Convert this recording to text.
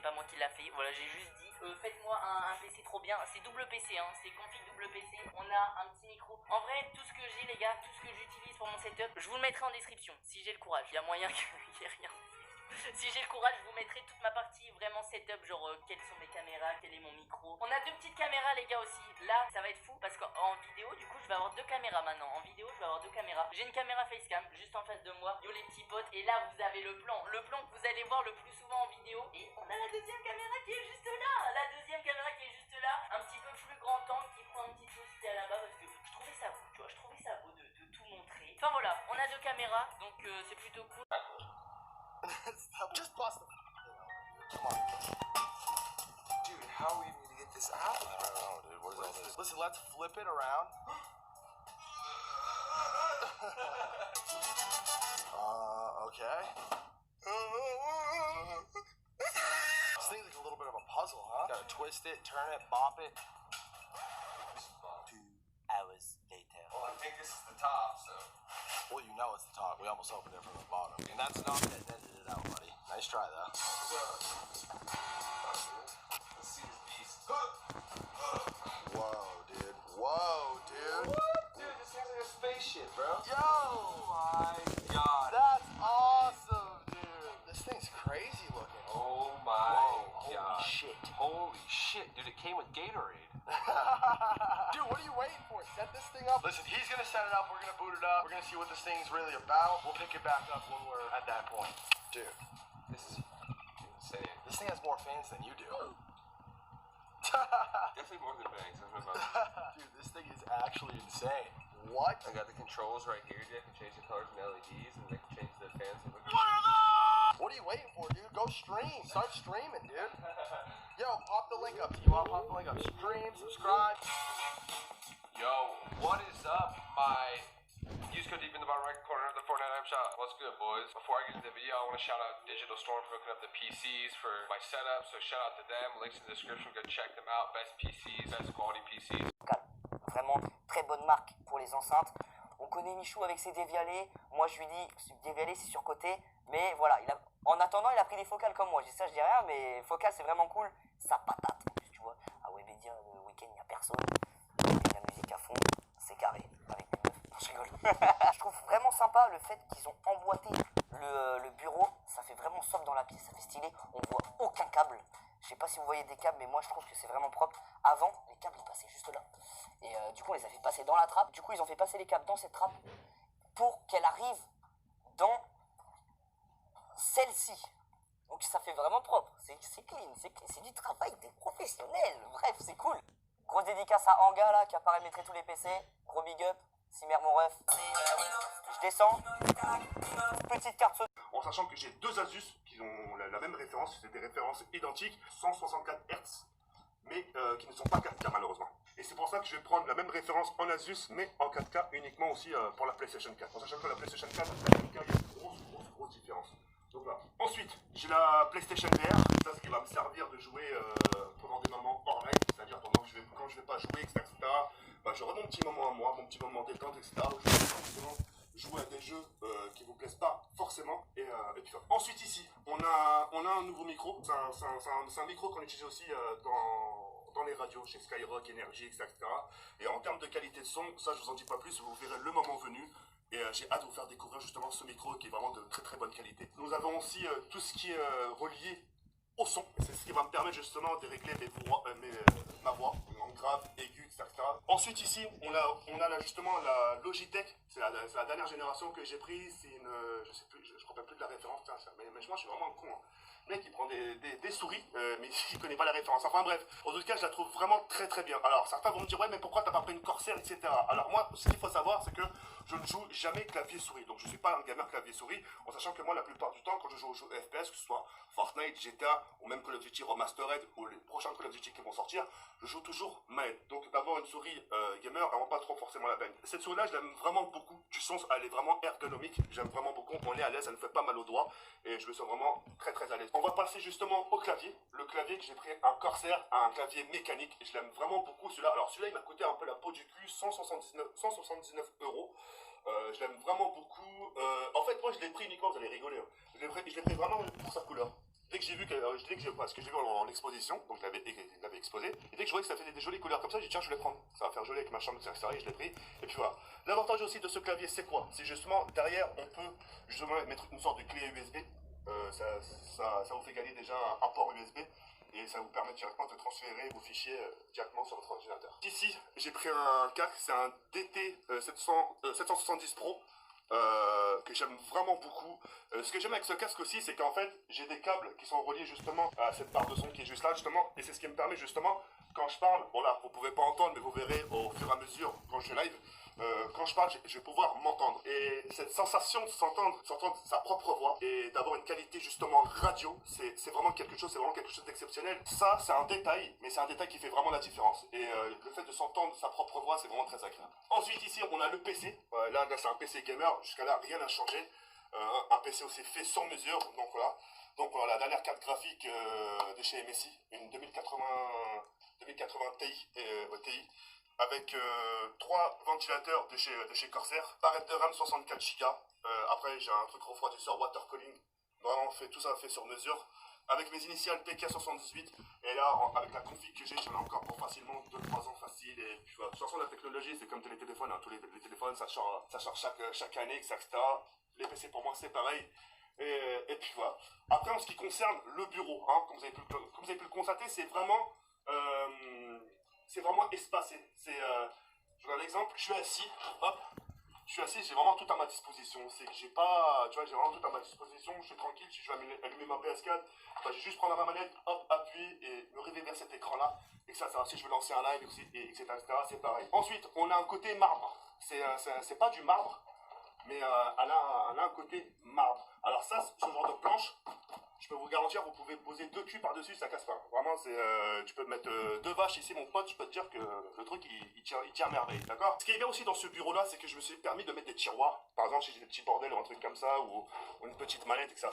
pas moi qui l'a fait. Voilà, j'ai juste dit, faites-moi un PC trop bien. C'est double PC, hein, c'est config double PC. On a un petit micro. En vrai, tout ce que j'ai, les gars, tout ce que j'utilise pour mon setup, je vous le mettrai en description, si j'ai le courage. Il y a moyen qu'il y ait rien. Si j'ai le courage, je vous mettrai toute ma partie vraiment setup, genre quelles sont mes caméras, quel est mon micro. On a 2 petites caméras les gars aussi. Là, ça va être fou parce qu'en vidéo, du coup, je vais avoir 2 caméras maintenant. En vidéo, je vais avoir 2 caméras. J'ai une caméra facecam juste en face de moi. Yo les petits potes. Et là, vous avez le plan que vous allez voir le plus souvent en vidéo. Et on a la deuxième caméra qui est juste là. La deuxième caméra qui est juste là. Un petit peu plus grand angle qui prend un petit peu ce qu'il y a là-bas parce que je trouvais ça beau, tu vois. Je trouvais ça beau de tout montrer. Enfin voilà, on a 2 caméras, donc c'est plutôt cool. Just bust it. Come on. Dude, how are we going to get this out? I don't know, dude. What is all this? Listen, let's flip it around. Okay. This thing's like a little bit of a puzzle, huh? Gotta twist it, turn it, bop it. 2 hours later. Well, I think this is the top, so. Well, you know it's the top. We almost opened it from the bottom. And that's not that edited it out, buddy. Nice try, though. Let's see this beast. Whoa, dude. Whoa, dude. What? Dude, this thing's like a spaceship, bro. Yo! Oh, my God. That's awesome, dude. This thing's crazy looking. Oh, my God. Holy shit. Holy shit, dude. It came with Gatorade. Dude, what are you waiting for? Set this thing up. Listen, he's gonna set it up. We're gonna boot it up. We're gonna see what this thing's really about. We'll pick it back up when we're at that point. Dude, this is insane. This thing has more fans than you do. Definitely more than bangs. Dude, this thing is actually insane. What? I got the controls right here. Dude, I can change the colors and LEDs, and I can change the fans. What are you waiting for, dude? Go stream. Start streaming, dude. Yo, pop the link up. T-Wop, pop the link up. Stream, subscribe. Yo, what is up, my... Use code deep in the bottom right corner of the Fortnite item shop. What's good, boys? Before I get into the video, I want to shout out Digital Storm for hooking up the PCs for my setup, so shout out to them. Links in the description, go check them out. Best PCs, best quality PCs. Vraiment très bonne marque pour les enceintes. On connaît Michou avec ses dévialés. Moi, je lui dis, dévialé, c'est surcoté. Mais voilà, en attendant, il a pris des focales comme moi. Je dis ça, je dis rien, mais focale, c'est vraiment cool. Ça patate. En plus, tu vois, à Webedia, le week-end, il n'y a personne. Et la musique à fond, c'est carré. Avec une meuf. Non, je rigole. Je trouve vraiment sympa le fait qu'ils ont emboîté le bureau. Ça fait vraiment soft dans la pièce, ça fait stylé. On voit aucun câble. Je sais pas si vous voyez des câbles, mais moi, je trouve que c'est vraiment propre. Avant, les câbles, ils passaient juste là. Et du coup, on les a fait passer dans la trappe. Du coup, ils ont fait passer les câbles dans cette trappe pour qu'elle arrive dans celle-ci. Donc ça fait vraiment propre. C'est clean, c'est du travail des professionnels. Bref, c'est cool. Grosse dédicace à Anga là qui a paramétré tous les PC. Gros big up. Simer mon ref. Je descends. Petite carte saut. En sachant que j'ai 2 Asus qui ont la même référence, c'est des références identiques, 164 Hz, mais qui ne sont pas 4K malheureusement. Et c'est pour ça que je vais prendre la même référence en Asus, mais en 4K uniquement aussi pour la PlayStation 4. En sachant que la PlayStation 4 et la 4K, il y a une grosse différence. Donc voilà. Ensuite, j'ai la PlayStation VR, ça ce qui va me servir de jouer pendant des moments hors live, c'est-à-dire pendant que quand je vais pas jouer, etc. Bah, j'aurai mon petit moment à moi, mon petit moment détente, etc. Où je vais forcément jouer à des jeux qui vous plaisent pas forcément. Et puis voilà. Ensuite ici, on a un nouveau micro. C'est un micro qu'on utilise aussi dans les radios, chez Skyrock, Energy, etc. Et en termes de qualité de son, ça je vous en dis pas plus, vous verrez le moment venu. Et j'ai hâte de vous faire découvrir justement ce micro qui est vraiment de très très bonne qualité. Nous avons aussi tout ce qui est relié au son. C'est ce qui va me permettre justement de régler ma voix en grave, aigu, etc. Ensuite ici, on a là justement la Logitech. C'est la dernière génération que j'ai prise. C'est une, je sais plus, je me rappelle plus de la référence. Mais je suis vraiment un con. Hein. Le mec il prend des souris, mais il connaît pas la référence. Enfin bref, en tout cas je la trouve vraiment très très bien. Alors certains vont me dire ouais mais pourquoi t'as pas pris une Corsair, etc. Alors moi ce qu'il faut savoir c'est que je ne joue jamais clavier souris. Donc je suis pas un gamer clavier souris, en sachant que moi la plupart du temps quand je joue aux jeux FPS, que ce soit Fortnite, GTA ou même Call of Duty Remastered ou les prochains Call of Duty qui vont sortir, je joue toujours manette. Donc d'avoir une souris gamer, vraiment pas trop forcément la peine. Cette souris là je l'aime vraiment beaucoup, du sens elle est vraiment ergonomique, j'aime vraiment beaucoup, on est à l'aise, elle ne fait pas mal aux doigts et je me sens vraiment très très à l'aise. On va passer justement au clavier. Le clavier que j'ai pris un Corsair, un clavier mécanique. Je l'aime vraiment beaucoup celui-là. Alors celui-là il m'a coûté un peu la peau du cul, 179 €. Je l'aime vraiment beaucoup. En fait moi je l'ai pris uniquement, vous allez rigoler. Hein. Je l'ai pris vraiment pour sa couleur. dès que j'ai vu ce que j'ai vu en exposition, donc je l'avais exposé, et dès que je voyais que ça faisait des jolies couleurs comme ça, j'ai dit tiens je vais les prendre, ça va faire joli avec ma chambre, etc. Et je l'ai pris, et puis voilà. L'avantage aussi de ce clavier c'est quoi? C'est justement derrière on peut justement mettre une sorte de clé USB, ça vous fait gagner déjà un port USB, et ça vous permet directement de transférer vos fichiers directement sur votre ordinateur. Ici j'ai pris un CAC, c'est un DT 770 Pro. Que j'aime vraiment beaucoup. Ce que j'aime avec ce casque aussi, c'est qu'en fait, j'ai des câbles qui sont reliés justement à cette barre de son qui est juste là, justement, et c'est ce qui me permet justement, quand je parle, bon là, vous pouvez pas entendre, mais vous verrez au fur et à mesure, quand je live, quand je parle, je vais pouvoir m'entendre. Et cette sensation de s'entendre sa propre voix et d'avoir une qualité justement radio, c'est vraiment quelque chose d'exceptionnel. Ça, c'est un détail, mais c'est un détail qui fait vraiment la différence. Et le fait de s'entendre sa propre voix, c'est vraiment très agréable. Ensuite, ici, on a le PC. Là c'est un PC gamer. Jusqu'à là, rien n'a changé. Un PC aussi fait sur mesure. Donc voilà. Donc voilà, la dernière carte graphique de chez MSI, une 2080 Ti, TI, avec 3 ventilateurs de chez Corsair, barrette de RAM 64 Go. Après j'ai un truc refroidisseur water cooling, vraiment tout ça fait sur mesure, avec mes initiales PK78, et là avec la config que j'en ai encore pour facilement 2-3 ans facile. Et puis voilà. De toute façon la technologie c'est comme les téléphones, hein. Tous les téléphones ça change chaque année, etc. Les PC pour moi c'est pareil. Et puis voilà. Après en ce qui concerne le bureau, hein, comme vous avez pu le constater, c'est vraiment espacé. Je donne un exemple, je suis assis, hop, j'ai vraiment tout à ma disposition. C'est que j'ai vraiment tout à ma disposition, je suis tranquille, si je vais allumer ma PS4, bah, je vais juste prendre ma manette, hop, appuyer et me rêver vers cet écran-là. Et ça, si je veux lancer un live, etc., c'est pareil. Ensuite, on a un côté marbre. C'est pas du marbre, mais elle a un côté marbre. Alors ça, ce genre de planche, je peux vous garantir, vous pouvez poser 2 culs par-dessus, ça casse pas. Vraiment, tu peux mettre 2 vaches ici, mon pote, je peux te dire que le truc, il tient à merveille, d'accord? Ce qui est bien aussi dans ce bureau-là, c'est que je me suis permis de mettre des tiroirs. Par exemple, si j'ai des petits bordels ou un truc comme ça, ou une petite mallette, etc.